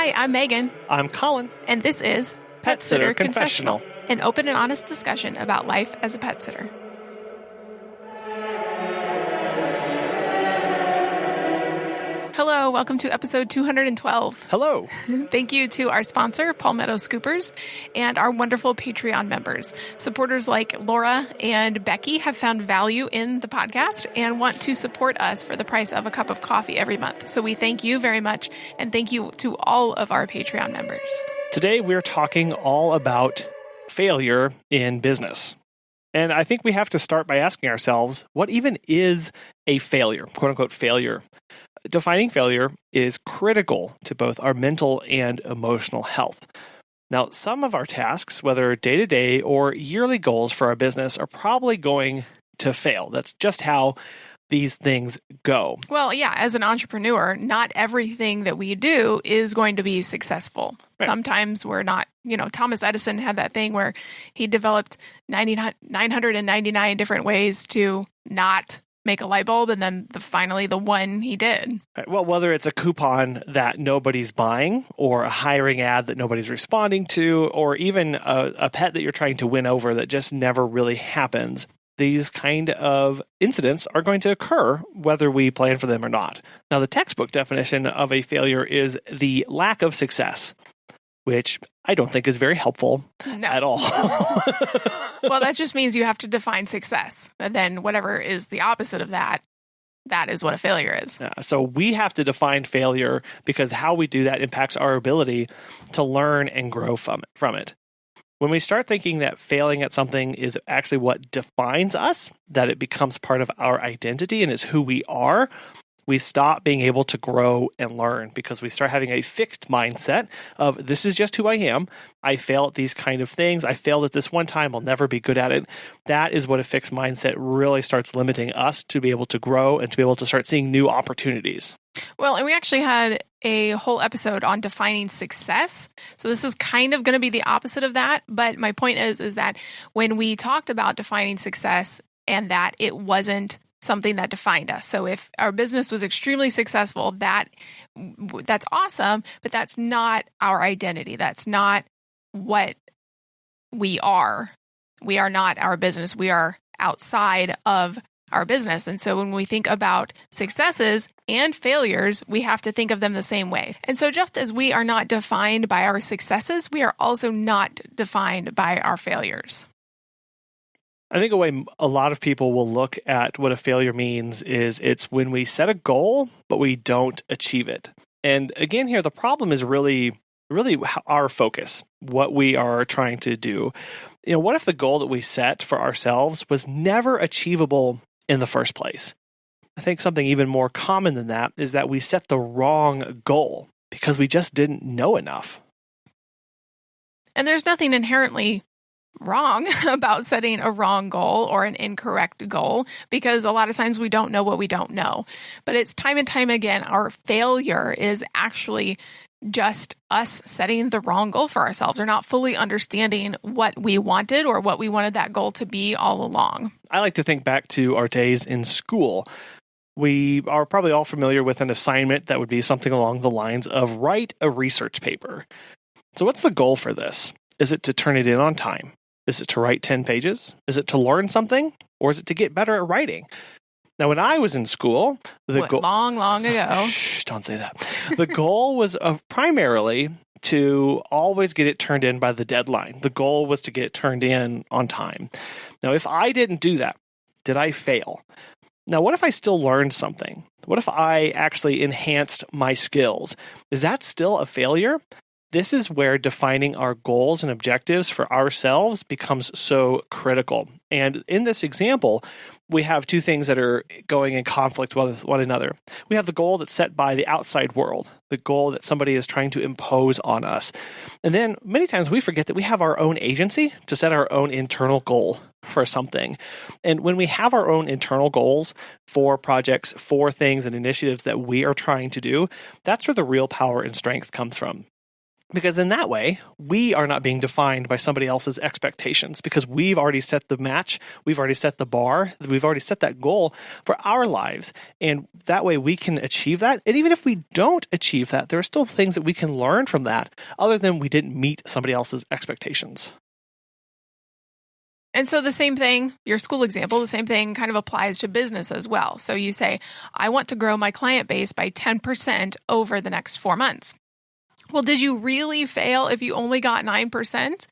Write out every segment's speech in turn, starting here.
Hi, I'm Megan. I'm Colin. And this is Pet Sitter Confessional, an open and honest discussion about life as a pet sitter. Hello, welcome to episode 212. Hello. Thank you to our sponsor, Palmetto Scoopers, and our wonderful Patreon members. Supporters like Laura and Becky have found value in the podcast and want to support us for the price of a cup of coffee every month. So we thank you very much, and thank you to all of our Patreon members. Today we're talking all about failure in business. And I think we have to start by asking ourselves, what even is a failure, quote unquote failure? Defining failure is critical to both our mental and emotional health. Now, some of our tasks, whether day-to-day or yearly goals for our business, are probably going to fail. That's just how these things go. Well, yeah, as an entrepreneur, not everything that we do is going to be successful. Right. Sometimes we're not, Thomas Edison had that thing where he developed 999 different ways to not make a light bulb, and then finally the one he did. Right. Well, whether it's a coupon that nobody's buying, or a hiring ad that nobody's responding to, or even a pet that you're trying to win over that just never really happens, these kind of incidents are going to occur whether we plan for them or not. Now, the textbook definition of a failure is the lack of success, which I don't think is very helpful at all. Well, that just means you have to define success. And then whatever is the opposite of that, that is what a failure is. Yeah, so we have to define failure because how we do that impacts our ability to learn and grow from it. When we start thinking that failing at something is actually what defines us, that it becomes part of our identity and is who we are, we stop being able to grow and learn because we start having a fixed mindset of this is just who I am. I fail at these kind of things. I failed at this one time. I'll never be good at it. That is what a fixed mindset really starts limiting us to be able to grow and to be able to start seeing new opportunities. Well, and we actually had a whole episode on defining success. So this is kind of going to be the opposite of that. But my point is that when we talked about defining success and that it wasn't something that defined us. So if our business was extremely successful, that's awesome, but that's not our identity. That's not what we are. We are not our business. We are outside of our business. And so when we think about successes and failures, we have to think of them the same way. And so just as we are not defined by our successes, we are also not defined by our failures. I think a way a lot of people will look at what a failure means is it's when we set a goal, but we don't achieve it. And again, here, the problem is really our focus, what we are trying to do. What if the goal that we set for ourselves was never achievable in the first place? I think something even more common than that is that we set the wrong goal because we just didn't know enough. And there's nothing inherently wrong about setting a wrong goal or an incorrect goal, because a lot of times we don't know what we don't know. But it's time and time again, our failure is actually just us setting the wrong goal for ourselves or not fully understanding what we wanted or what we wanted that goal to be all along. I like to think back to our days in school. We are probably all familiar with an assignment that would be something along the lines of write a research paper. So what's the goal for this? Is it to turn it in on time? Is it to write 10 pages? Is it to learn something? Or is it to get better at writing? Now, when I was in school, long ago. Shh, don't say that. The goal was primarily to always get it turned in by the deadline. The goal was to get it turned in on time. Now, if I didn't do that, did I fail? Now, what if I still learned something? What if I actually enhanced my skills? Is that still a failure? This is where defining our goals and objectives for ourselves becomes so critical. And in this example, we have two things that are going in conflict with one another. We have the goal that's set by the outside world, the goal that somebody is trying to impose on us. And then many times we forget that we have our own agency to set our own internal goal for something. And when we have our own internal goals for projects, for things and initiatives that we are trying to do, that's where the real power and strength comes from. Because in that way, we are not being defined by somebody else's expectations because we've already set the match, we've already set the bar, we've already set that goal for our lives. And that way we can achieve that. And even if we don't achieve that, there are still things that we can learn from that other than we didn't meet somebody else's expectations. And so the same thing, your school example, the same thing kind of applies to business as well. So you say, I want to grow my client base by 10% over the next 4 months. Well, did you really fail if you only got 9%?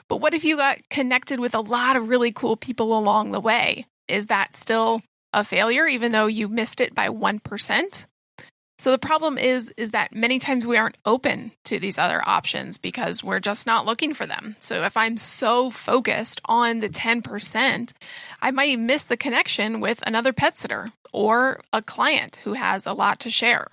But what if you got connected with a lot of really cool people along the way? Is that still a failure, even though you missed it by 1%? So the problem is that many times we aren't open to these other options because we're just not looking for them. So if I'm so focused on the 10%, I might miss the connection with another pet sitter or a client who has a lot to share.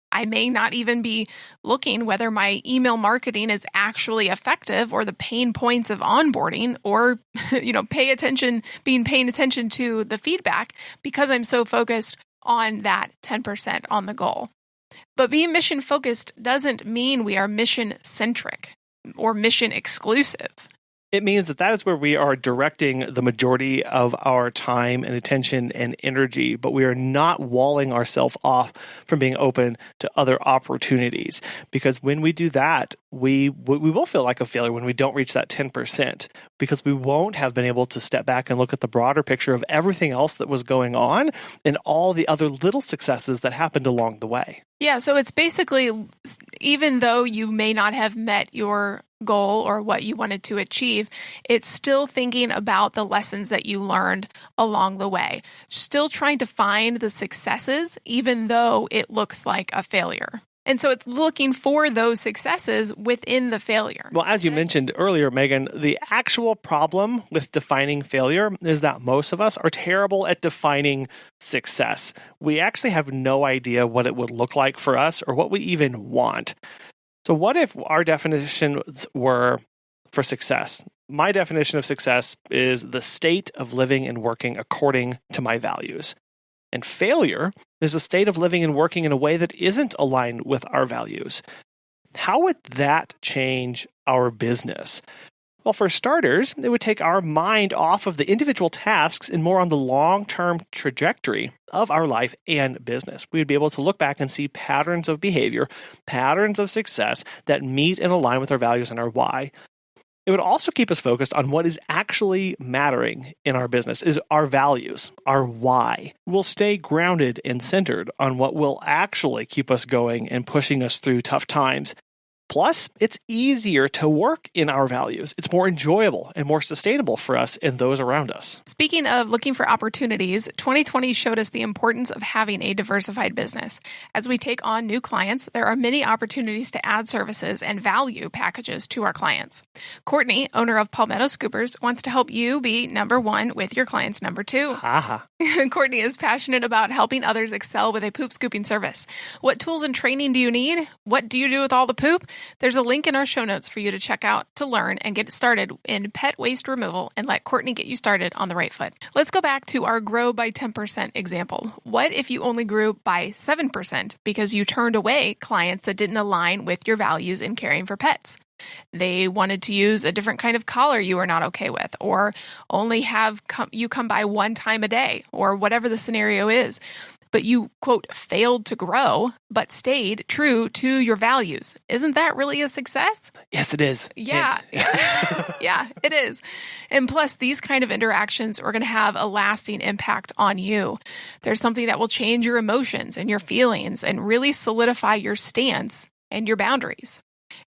I may not even be looking whether my email marketing is actually effective or the pain points of onboarding or, paying attention to the feedback because I'm so focused on that 10% on the goal. But being mission focused doesn't mean we are mission centric or mission exclusive. It means that is where we are directing the majority of our time and attention and energy, but we are not walling ourselves off from being open to other opportunities. Because when we do that, we will feel like a failure when we don't reach that 10%, because we won't have been able to step back and look at the broader picture of everything else that was going on and all the other little successes that happened along the way. Yeah, so it's basically, even though you may not have met your goal or what you wanted to achieve, it's still thinking about the lessons that you learned along the way. Still trying to find the successes, even though it looks like a failure. And so it's looking for those successes within the failure. Well, as you mentioned earlier, Megan, the actual problem with defining failure is that most of us are terrible at defining success. We actually have no idea what it would look like for us or what we even want. So what if our definitions were for success? My definition of success is the state of living and working according to my values. And failure is a state of living and working in a way that isn't aligned with our values. How would that change our business? Well, for starters, it would take our mind off of the individual tasks and more on the long-term trajectory of our life and business. We would be able to look back and see patterns of behavior, patterns of success that meet and align with our values and our why. It would also keep us focused on what is actually mattering in our business, is our values, our why. We'll stay grounded and centered on what will actually keep us going and pushing us through tough times. Plus, it's easier to work in our values. It's more enjoyable and more sustainable for us and those around us. Speaking of looking for opportunities, 2020 showed us the importance of having a diversified business. As we take on new clients, there are many opportunities to add services and value packages to our clients. Courtney, owner of Palmetto Scoopers, wants to help you be number one with your clients number two. Aha. Courtney is passionate about helping others excel with a poop scooping service. What tools and training do you need? What do you do with all the poop? There's a link in our show notes for you to check out to learn and get started in pet waste removal and let Courtney get you started on the right foot. Let's go back to our grow by 10% example. What if you only grew by 7% because you turned away clients that didn't align with your values in caring for pets? They wanted to use a different kind of collar you were not okay with, or only have you come by one time a day, or whatever the scenario is. But you, quote, failed to grow, but stayed true to your values. Isn't that really a success? Yes, it is. Yeah. Yeah, it is. And plus, these kind of interactions are going to have a lasting impact on you. There's something that will change your emotions and your feelings and really solidify your stance and your boundaries.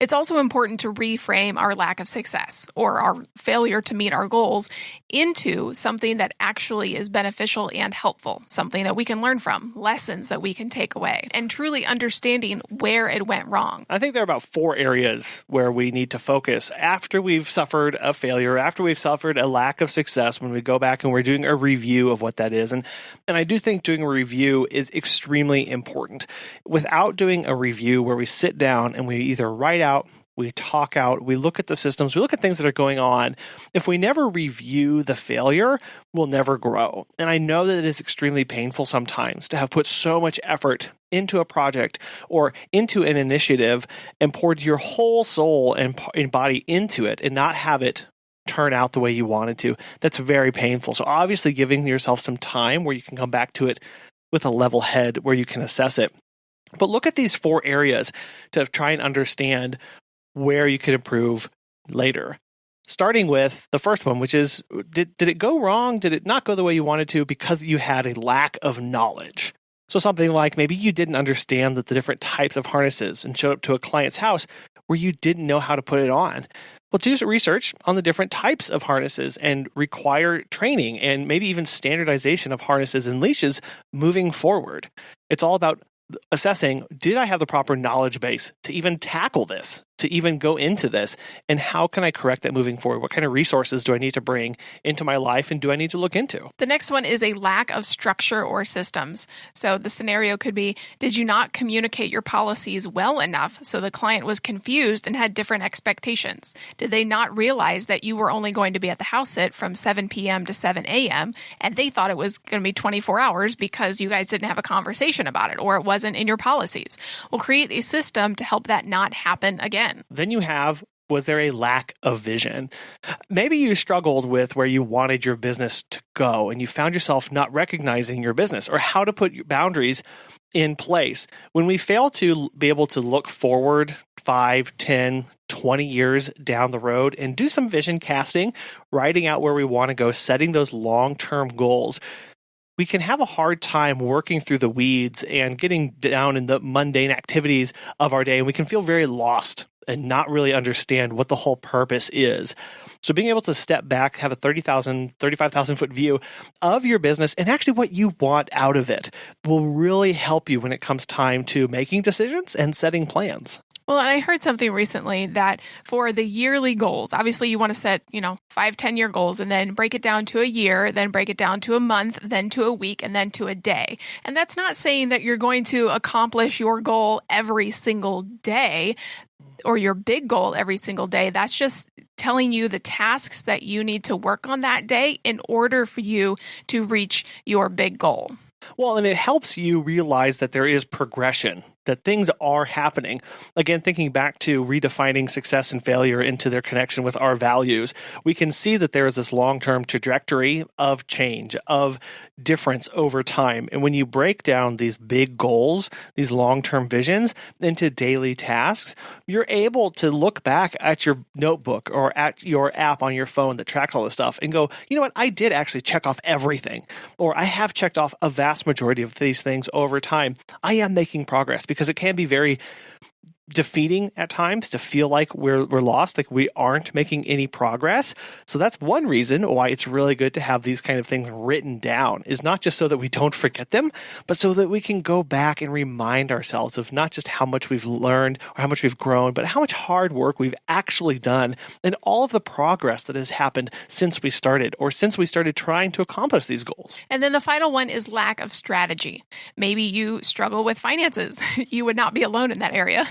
It's also important to reframe our lack of success or our failure to meet our goals into something that actually is beneficial and helpful, something that we can learn from, lessons that we can take away, and truly understanding where it went wrong. I think there are about 4 areas where we need to focus after we've suffered a failure, after we've suffered a lack of success, when we go back and we're doing a review of what that is. And I do think doing a review is extremely important. Without doing a review where we sit down and we either write out we talk out, we look at the systems, we look at things that are going on. If we never review the failure, we'll never grow. And I know that it is extremely painful sometimes to have put so much effort into a project or into an initiative and poured your whole soul and body into it and not have it turn out the way you wanted to. That's very painful. So obviously giving yourself some time where you can come back to it with a level head where you can assess it. But look at these 4 areas to try and understand where you could improve later. Starting with the first one, which is, did it go wrong? Did it not go the way you wanted to because you had a lack of knowledge? So something like maybe you didn't understand that the different types of harnesses and showed up to a client's house where you didn't know how to put it on. Well, do some research on the different types of harnesses and require training and maybe even standardization of harnesses and leashes moving forward. It's all about assessing, did I have the proper knowledge base to even tackle this, to even go into this, and how can I correct that moving forward? What kind of resources do I need to bring into my life and do I need to look into? The next one is a lack of structure or systems. So the scenario could be, did you not communicate your policies well enough so the client was confused and had different expectations? Did they not realize that you were only going to be at the house sit from 7 p.m. to 7 a.m. and they thought it was going to be 24 hours because you guys didn't have a conversation about it or it wasn't in your policies? We'll create a system to help that not happen again. Then you have, was there a lack of vision? Maybe you struggled with where you wanted your business to go and you found yourself not recognizing your business or how to put your boundaries in place. When we fail to be able to look forward 5, 10, 20 years down the road and do some vision casting, writing out where we want to go, setting those long-term goals, we can have a hard time working through the weeds and getting down in the mundane activities of our day. And we can feel very lost and not really understand what the whole purpose is. So being able to step back, have a 35,000 foot view of your business and actually what you want out of it will really help you when it comes time to making decisions and setting plans. Well, and I heard something recently that for the yearly goals, obviously you want to set, 5, 10-year goals and then break it down to a year, then break it down to a month, then to a week, and then to a day. And that's not saying that you're going to accomplish your goal every single day or your big goal every single day. That's just telling you the tasks that you need to work on that day in order for you to reach your big goal. Well, and it helps you realize that there is progression, that things are happening. Again, thinking back to redefining success and failure into their connection with our values, we can see that there is this long-term trajectory of change, of difference over time. And when you break down these big goals, these long-term visions into daily tasks, you're able to look back at your notebook or at your app on your phone that tracks all this stuff and go, you know what, I did actually check off everything, or I have checked off a vast majority of these things over time. I am making progress, because it can be very defeating at times to feel like we're lost, like we aren't making any progress. So that's one reason why it's really good to have these kind of things written down, is not just so that we don't forget them, but so that we can go back and remind ourselves of not just how much we've learned or how much we've grown, but how much hard work we've actually done and all of the progress that has happened since we started trying to accomplish these goals. And then the final one is lack of strategy. Maybe you struggle with finances. You would not be alone in that area.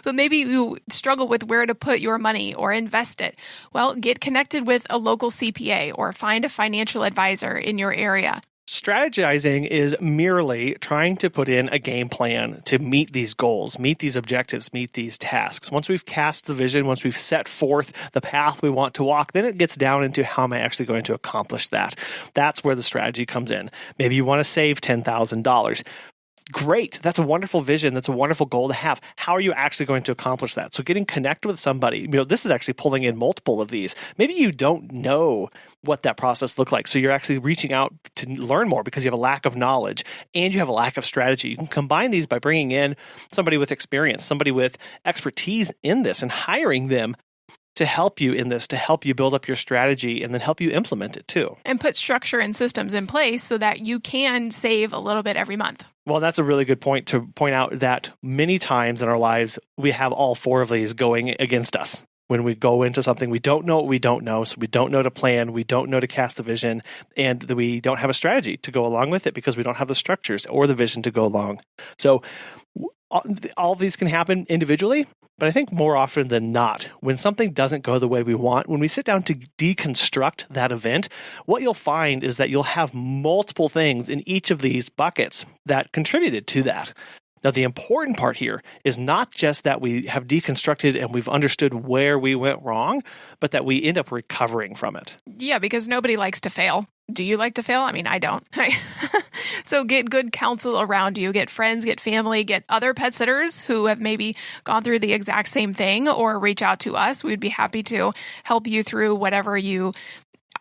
But maybe you struggle with where to put your money or invest it. Well, get connected with a local CPA or find a financial advisor in your area. Strategizing is merely trying to put in a game plan to meet these goals, meet these objectives, meet these tasks. Once we've cast the vision, once we've set forth the path we want to walk, then it gets down into how am I actually going to accomplish that? That's where the strategy comes in. Maybe you want to save $10,000. Great. That's a wonderful vision. That's a wonderful goal to have. How are you actually going to accomplish that? So getting connected with somebody, this is actually pulling in multiple of these. Maybe you don't know what that process looks like. So you're actually reaching out to learn more because you have a lack of knowledge and you have a lack of strategy. You can combine these by bringing in somebody with experience, somebody with expertise in this and hiring them to help you in this, to help you build up your strategy and then help you implement it too. And put structure and systems in place so that you can save a little bit every month. Well, that's a really good point to point out that many times in our lives, we have all 4 of these going against us. When we go into something, we don't know what we don't know. So we don't know to plan, we don't know to cast the vision, and we don't have a strategy to go along with it because we don't have the structures or the vision to go along. So all of these can happen individually, But I think more often than not, when something doesn't go the way we want, when we sit down to deconstruct that event, what you'll find is that you'll have multiple things in each of these buckets that contributed to that. Now, the important part here is not just that we have deconstructed and we've understood where we went wrong, but that we end up recovering from it. Yeah, because nobody likes to fail. Do you like to fail? I mean, I don't. So get good counsel around you. Get friends, get family, get other pet sitters who have maybe gone through the exact same thing, or reach out to us. We'd be happy to help you through whatever you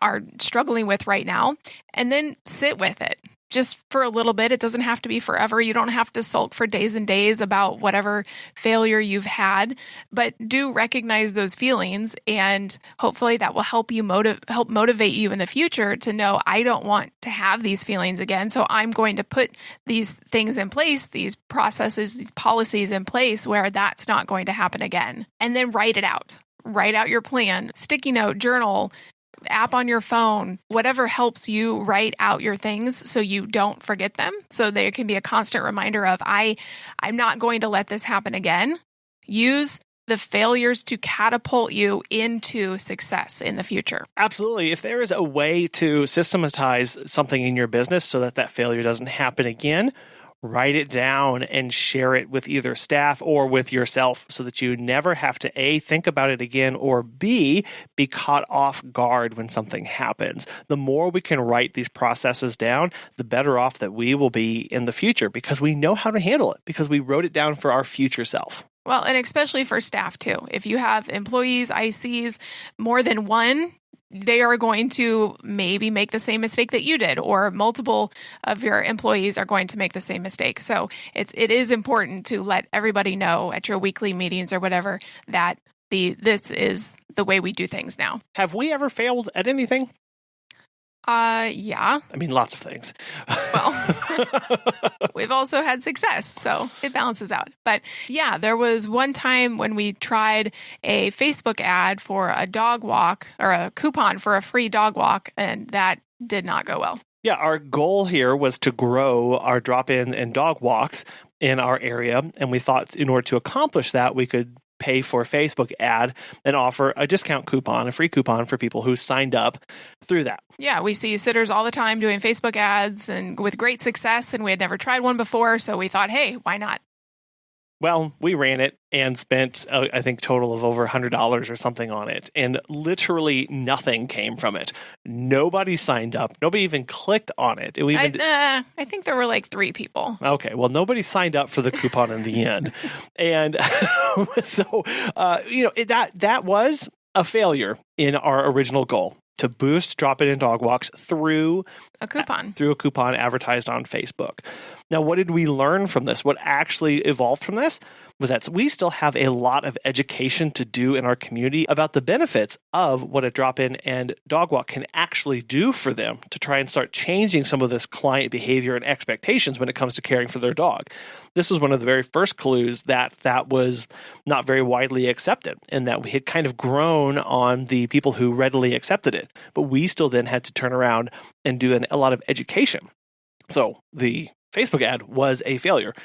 are struggling with right now. And then sit with it. Just for a little bit. It doesn't have to be forever. You don't have to sulk for days and days about whatever failure you've had, but do recognize those feelings, and hopefully that will help you help motivate you in the future to know, I don't want to have these feelings again. So I'm going to put these things in place, these processes, these policies in place where that's not going to happen again. And then write it out. Write out your plan, sticky note, journal, app on your phone, whatever helps you write out your things so you don't forget them. So there can be a constant reminder of, I'm not going to let this happen again. Use the failures to catapult you into success in the future. Absolutely. If there is a way to systematize something in your business so that failure doesn't happen again, write it down and share it with either staff or with yourself so that you never have to A, think about it again, or B, be caught off guard when something happens. The more we can write these processes down, the better off that we will be in the future, because we know how to handle it, because we wrote it down for our future self. Well, and especially for staff too. If you have employees, ICs, more than one, they are going to maybe make the same mistake that you did, or multiple of your employees are going to make the same mistake. So it is important to let everybody know at your weekly meetings or whatever that this is the way we do things now. Have we ever failed at anything? Yeah. I mean, lots of things. Well, we've also had success, so it balances out. But yeah, there was one time when we tried a Facebook ad for a dog walk, or a coupon for a free dog walk, and that did not go well. Yeah, our goal here was to grow our drop-in and dog walks in our area, and we thought in order to accomplish that, we could pay for a Facebook ad and offer a discount coupon, a free coupon for people who signed up through that. Yeah, we see sitters all the time doing Facebook ads and with great success, and we had never tried one before, so we thought, hey, why not? Well, we ran it and spent, I think, total of over $100 or something on it, and literally nothing came from it. Nobody signed up. Nobody even clicked on it. I think there were like 3 people. Okay, well, nobody signed up for the coupon in the end. And so, that was a failure in our original goal, to boost drop-in and dog walks through a coupon. Through a coupon advertised on Facebook. Now, what did we learn from this? What actually evolved from this was that we still have a lot of education to do in our community about the benefits of what a drop-in and dog walk can actually do for them, to try and start changing some of this client behavior and expectations when it comes to caring for their dog. This was one of the very first clues that was not very widely accepted, and that we had kind of grown on the people who readily accepted it. But we still then had to turn around and do a lot of education. So the Facebook ad was a failure,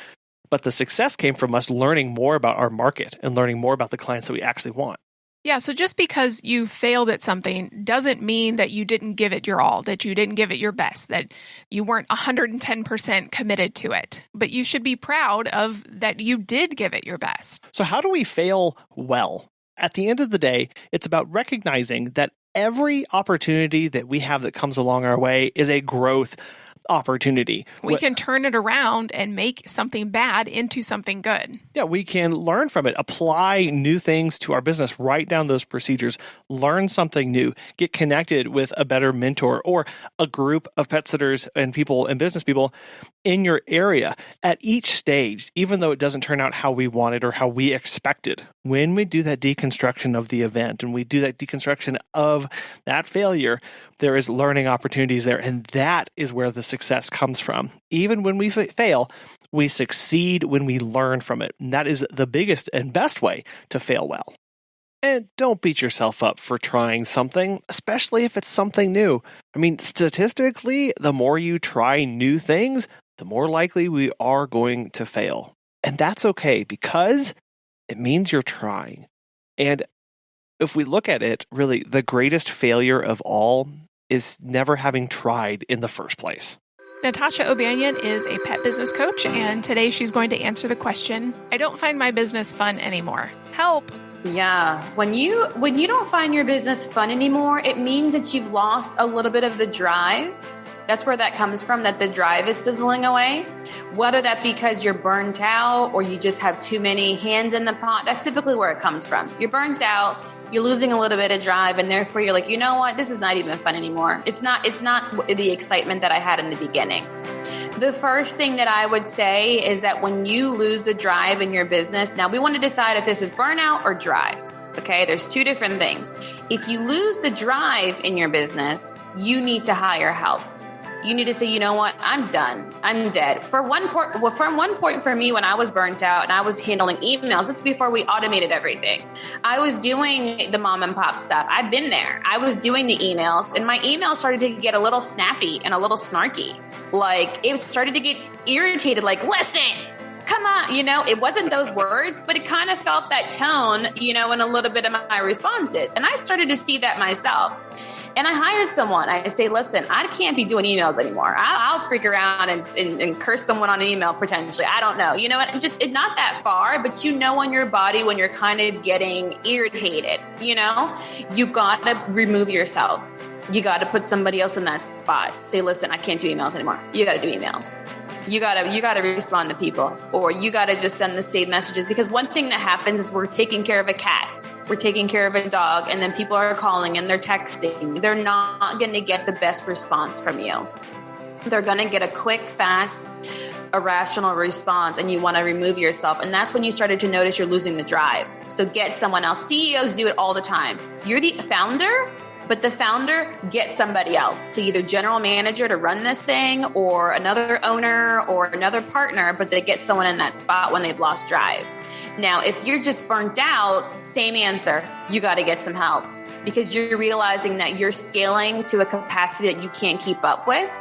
but the success came from us learning more about our market and learning more about the clients that we actually want. Yeah, so just because you failed at something doesn't mean that you didn't give it your all, that you didn't give it your best, that you weren't 110% committed to it. But you should be proud of that you did give it your best. So how do we fail well? At the end of the day, it's about recognizing that every opportunity that we have that comes along our way is a growth opportunity. We can turn it around and make something bad into something good. Yeah, we can learn from it, apply new things to our business, write down those procedures, learn something new, get connected with a better mentor or a group of pet sitters and people and business people in your area at each stage, even though it doesn't turn out how we wanted or how we expected. When we do that deconstruction of the event and we do that deconstruction of that failure, there is learning opportunities there, and that is where the success comes from. Even when we fail, we succeed when we learn from it, and that is the biggest and best way to fail well. And don't beat yourself up for trying something, especially if it's something new. I mean, statistically, the more you try new things, the more likely we are going to fail. And that's okay, because it means you're trying. And if we look at it, really, the greatest failure of all is never having tried in the first place. Natasha O'Banion is a pet business coach, and today she's going to answer the question, I don't find my business fun anymore. Help! Yeah. When you don't find your business fun anymore, it means that you've lost a little bit of the drive. That's where that comes from, that the drive is sizzling away. Whether that because you're burnt out or you just have too many hands in the pot, that's typically where it comes from. You're burnt out, you're losing a little bit of drive, and therefore you're like, you know what, this is not even fun anymore. It's not the excitement that I had in the beginning. The first thing that I would say is that when you lose the drive in your business, now we want to decide if this is burnout or drive. Okay, there's two different things. If you lose the drive in your business, you need to hire help. You need to say, you know what, I'm done. I'm dead. From one point for me, when I was burnt out and I was handling emails, this is before we automated everything. I was doing the mom and pop stuff. I've been there. I was doing the emails, and my emails started to get a little snappy and a little snarky. Like, it started to get irritated, like, listen, come on, it wasn't those words, but it kind of felt that tone, in a little bit of my responses. And I started to see that myself. And I hired someone. I say, listen, I can't be doing emails anymore. I'll freak around and curse someone on an email potentially. I don't know. You know what? It's not that far, but on your body when you're kind of getting irritated, you got to remove yourself. You got to put somebody else in that spot. Say, listen, I can't do emails anymore. You got to do emails. You gotta respond to people, or you gotta just send the saved messages. Because one thing that happens is we're taking care of a cat, we're taking care of a dog, and then people are calling and they're texting. They're not going to get the best response from you. They're going to get a quick, fast, irrational response, and you want to remove yourself. And that's when you started to notice you're losing the drive. So get someone else. CEOs do it all the time. You're the founder, but the founder gets somebody else to either general manager to run this thing, or another owner or another partner, but they get someone in that spot when they've lost drive. Now, if you're just burnt out, same answer. You got to get some help, because you're realizing that you're scaling to a capacity that you can't keep up with.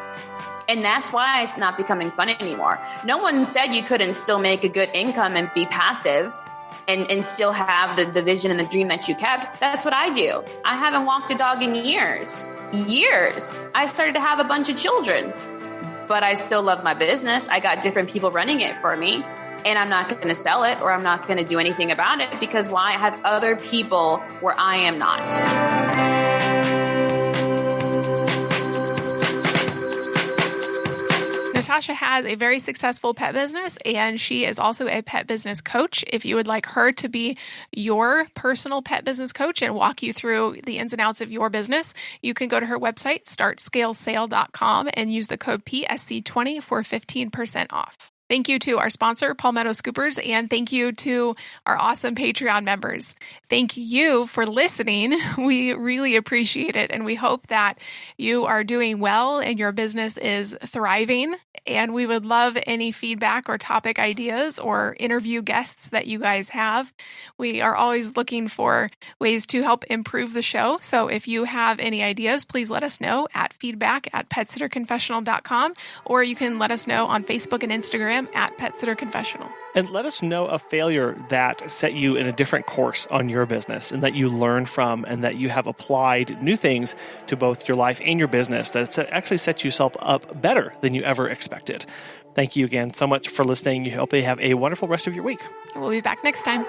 And that's why it's not becoming fun anymore. No one said you couldn't still make a good income and be passive and still have the vision and the dream that you kept. That's what I do. I haven't walked a dog in years. I started to have a bunch of children, but I still love my business. I got different people running it for me, and I'm not going to sell it, or I'm not going to do anything about it, because why? I have other people where I am not. Natasha has a very successful pet business, and she is also a pet business coach. If you would like her to be your personal pet business coach and walk you through the ins and outs of your business, you can go to her website, startscalesale.com, and use the code PSC20 for 15% off. Thank you to our sponsor, Palmetto Scoopers, and thank you to our awesome Patreon members. Thank you for listening. We really appreciate it, and we hope that you are doing well and your business is thriving. And we would love any feedback or topic ideas or interview guests that you guys have. We are always looking for ways to help improve the show. So if you have any ideas, please let us know at feedback@petsitterconfessional.com, or you can let us know on Facebook and Instagram at PetSitterConfessional. And let us know a failure that set you in a different course on your business, and that you learned from, and that you have applied new things to both your life and your business that it's actually set yourself up better than you ever expected. Thank you again so much for listening. I hope you have a wonderful rest of your week. We'll be back next time.